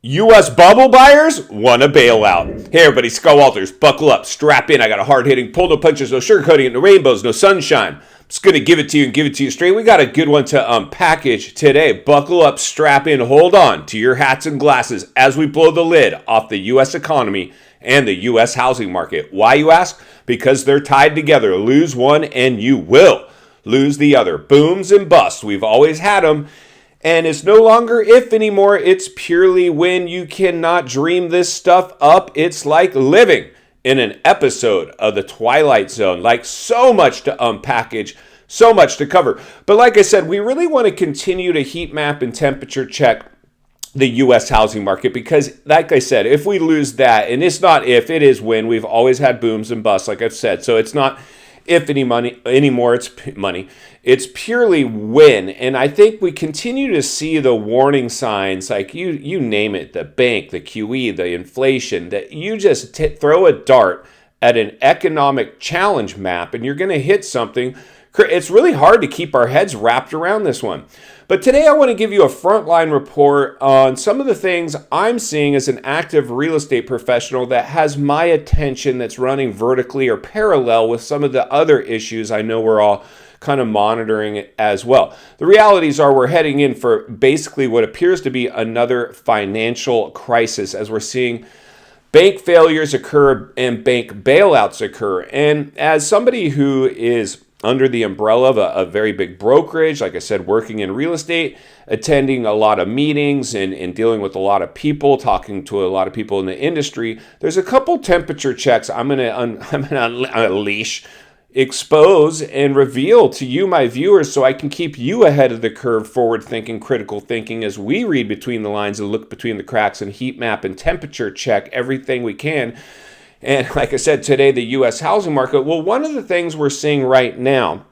U.S. bubble buyers want a bailout. Hey everybody, Scott Walters. Buckle up, strap in. I got a hard-hitting, pull no punches, no sugarcoating it, no rainbows, no sunshine. I'm just going to give it to you and give it to you straight. We got a good one to unpackage today. Buckle up, strap in, hold on to your hats and glasses as we blow the lid off the U.S. economy and the U.S. housing market. Why, you ask? Because they're tied together. Lose one and you will lose the other. Booms and busts. We've always had them. And it's no longer if anymore, it's purely when. You cannot dream this stuff up. It's like living in an episode of The Twilight Zone. Like, so much to unpackage, so much to cover. But like I said, we really want to continue to heat map and temperature check the U.S. housing market because, like I said, if we lose that, and it's not if, it is when. We've always had booms and busts, like I've said. So it's not if any money anymore, it's money. It's purely when. And I think we continue to see the warning signs, like you name it, the bank, the QE, the inflation, that you just throw a dart at an economic challenge map and you're going to hit something. It's really hard to keep our heads wrapped around this one. But today I want to give you a frontline report on some of the things I'm seeing as an active real estate professional that has my attention, that's running vertically or parallel with some of the other issues I know we're all kind of monitoring it as well. The realities are we're heading in for basically what appears to be another financial crisis as we're seeing bank failures occur and bank bailouts occur. And as somebody who is under the umbrella of a very big brokerage, like I said, working in real estate, attending a lot of meetings and dealing with a lot of people, talking to a lot of people in the industry, there's a couple temperature checks I'm going to unleash, expose, and reveal to you, my viewers, so I can keep you ahead of the curve, forward thinking, critical thinking, as we read between the lines and look between the cracks and heat map and temperature check everything we can. And like I said, today, the U.S. housing market, well, one of the things we're seeing right now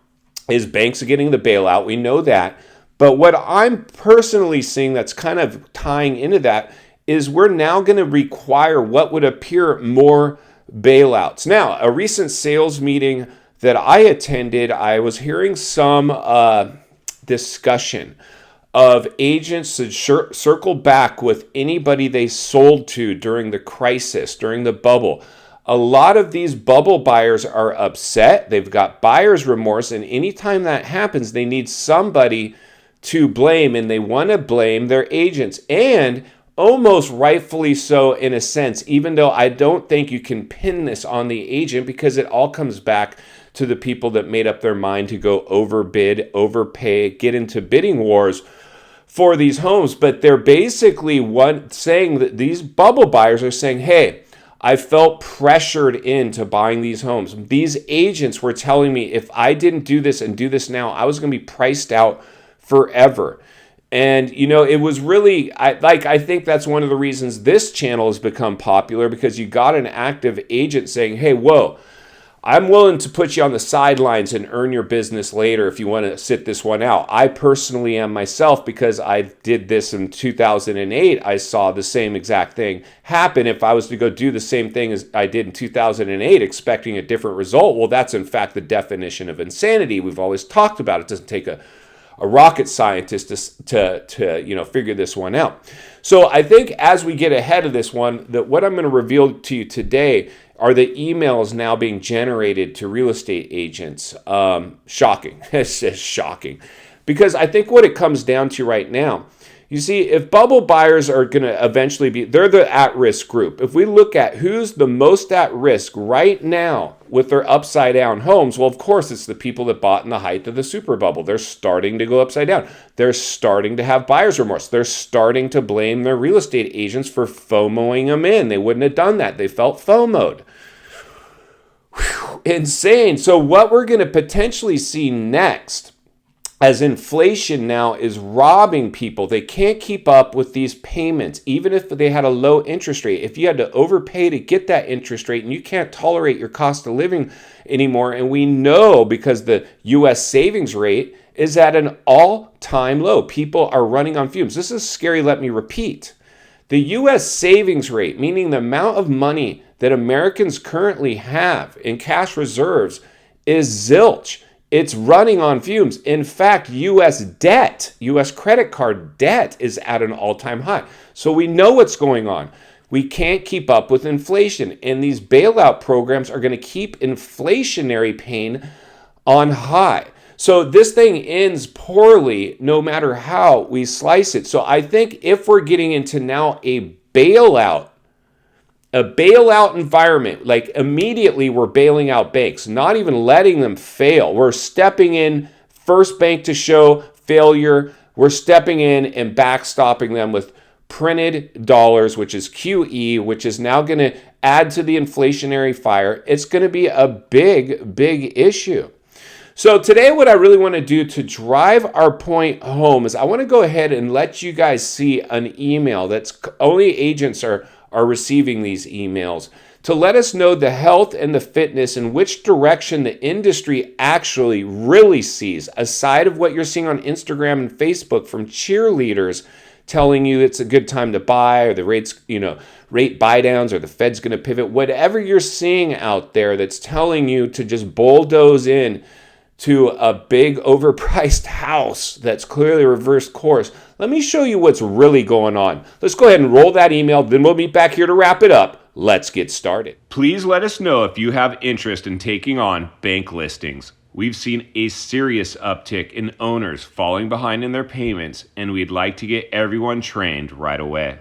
is banks are getting the bailout. We know that. But what I'm personally seeing that's kind of tying into that is we're now going to require what would appear more bailouts. Now, a recent sales meeting that I attended, I was hearing some discussion of agents to circle back with anybody they sold to during the crisis, during the bubble. A lot of these bubble buyers are upset. They've got buyer's remorse. And anytime that happens, they need somebody to blame. And they want to blame their agents. And almost rightfully so in a sense, even though I don't think you can pin this on the agent because it all comes back to the people that made up their mind to go overbid, overpay, get into bidding wars for these homes. But they're basically saying that these bubble buyers are saying, hey, I felt pressured into buying these homes. These agents were telling me if I didn't do this and do this now, I was going to be priced out forever. And, you know, it was really, I think that's one of the reasons this channel has become popular, because you got an active agent saying, hey, whoa, I'm willing to put you on the sidelines and earn your business later if you want to sit this one out. I personally am myself, because I did this in 2008. I saw the same exact thing happen. If I was to go do the same thing as I did in 2008, expecting a different result, well, that's in fact the definition of insanity. We've always talked about it. It doesn't take a rocket scientist to figure this one out. So I think as we get ahead of this one, that what I'm going to reveal to you today are the emails now being generated to real estate agents. Shocking. It's just shocking. Because I think what it comes down to right now, you see, if bubble buyers are going to eventually they're the at-risk group. If we look at who's the most at risk right now with their upside-down homes, well, of course, it's the people that bought in the height of the super bubble. They're starting to go upside down. They're starting to have buyer's remorse. They're starting to blame their real estate agents for FOMOing them in. They wouldn't have done that. They felt FOMO'd. Whew, insane. So what we're going to potentially see next, as inflation now is robbing people, they can't keep up with these payments, even if they had a low interest rate. If you had to overpay to get that interest rate and you can't tolerate your cost of living anymore, and we know because the U.S. savings rate is at an all-time low. People are running on fumes. This is scary, let me repeat. The U.S. savings rate, meaning the amount of money that Americans currently have in cash reserves, is zilch. It's running on fumes. In fact, U.S. debt, U.S. credit card debt is at an all-time high. So we know what's going on. We can't keep up with inflation, and these bailout programs are going to keep inflationary pain on high. So this thing ends poorly no matter how we slice it. So I think if we're getting into now a bailout environment, like immediately we're bailing out banks, not even letting them fail. We're stepping in, first bank to show failure. We're stepping in and backstopping them with printed dollars, which is QE, which is now going to add to the inflationary fire. It's going to be a big, big issue. So today what I really want to do to drive our point home is I want to go ahead and let you guys see an email that's only agents are receiving these emails to let us know the health and the fitness and which direction the industry actually really sees, aside of what you're seeing on Instagram and Facebook from cheerleaders telling you it's a good time to buy, or the rates, rate buy downs, or the Fed's going to pivot. Whatever you're seeing out there that's telling you to just bulldoze in to a big overpriced house that's clearly reversed course, let me show you what's really going on. Let's go ahead and roll that email, then we'll meet back here to wrap it up. Let's get started. Please let us know if you have interest in taking on bank listings. We've seen a serious uptick in owners falling behind in their payments, and we'd like to get everyone trained right away.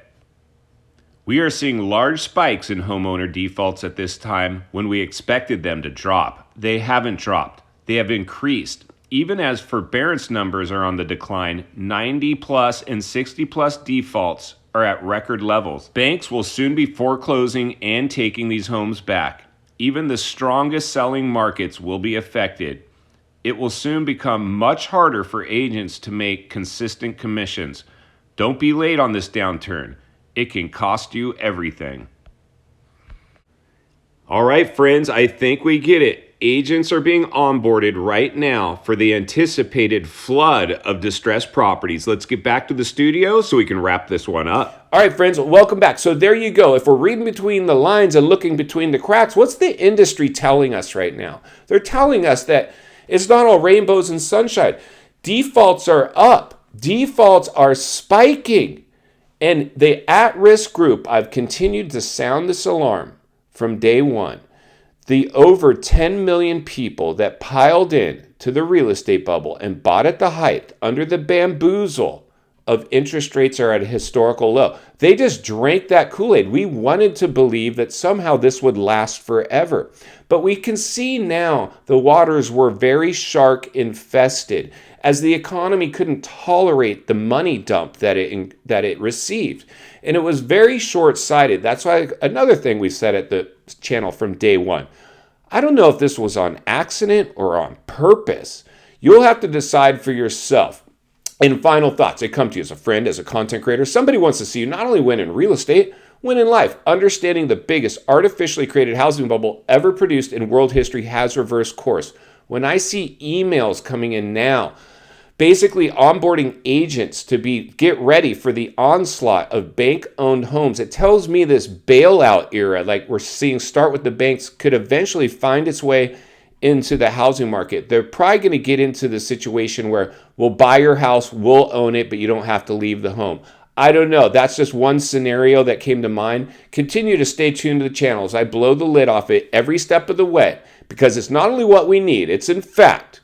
We are seeing large spikes in homeowner defaults at this time when we expected them to drop. They haven't dropped. They have increased. Even as forbearance numbers are on the decline, 90 plus and 60 plus defaults are at record levels. Banks will soon be foreclosing and taking these homes back. Even the strongest selling markets will be affected. It will soon become much harder for agents to make consistent commissions. Don't be late on this downturn. It can cost you everything. All right, friends, I think we get it. Agents are being onboarded right now for the anticipated flood of distressed properties. Let's get back to the studio so we can wrap this one up. All right, friends, welcome back. So there you go. If we're reading between the lines and looking between the cracks, what's the industry telling us right now? They're telling us that it's not all rainbows and sunshine. Defaults are up. Defaults are spiking. And the at-risk group, I've continued to sound this alarm from day one. The over 10 million people that piled in to the real estate bubble and bought at the height under the bamboozle of interest rates are at a historical low. They just drank that Kool-Aid. We wanted to believe that somehow this would last forever. But we can see now the waters were very shark infested as the economy couldn't tolerate the money dump that it received. And it was very short-sighted. That's why another thing we said at the channel from day one. I don't know if this was on accident or on purpose. You'll have to decide for yourself. And final thoughts, they come to you as a friend, as a content creator. Somebody wants to see you not only win in real estate, win in life. Understanding the biggest artificially created housing bubble ever produced in world history has reversed course. When I see emails coming in now, basically onboarding agents to get ready for the onslaught of bank-owned homes, it tells me this bailout era, like we're seeing start with the banks, could eventually find its way into the housing market. They're probably going to get into the situation where we'll buy your house, we'll own it, but you don't have to leave the home. I don't know. That's just one scenario that came to mind. Continue to stay tuned to the channel as I blow the lid off it every step of the way, because it's not only what we need, it's in fact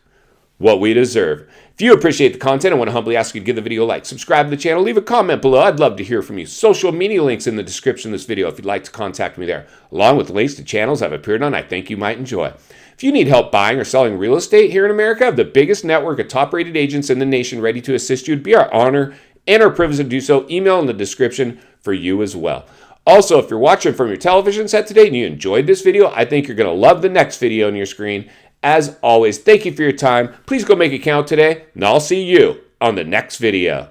what we deserve. If you appreciate the content, I want to humbly ask you to give the video a like, subscribe to the channel, leave a comment below. I'd love to hear from you. Social media links in the description of this video if you'd like to contact me there, along with links to channels I've appeared on I think you might enjoy. If you need help buying or selling real estate here in America, I have the biggest network of top-rated agents in the nation ready to assist you. It'd be our honor and our privilege to do so. Email in the description for you as well. Also, if you're watching from your television set today and you enjoyed this video, I think you're going to love the next video on your screen. As always, thank you for your time. Please go make it count today, and I'll see you on the next video.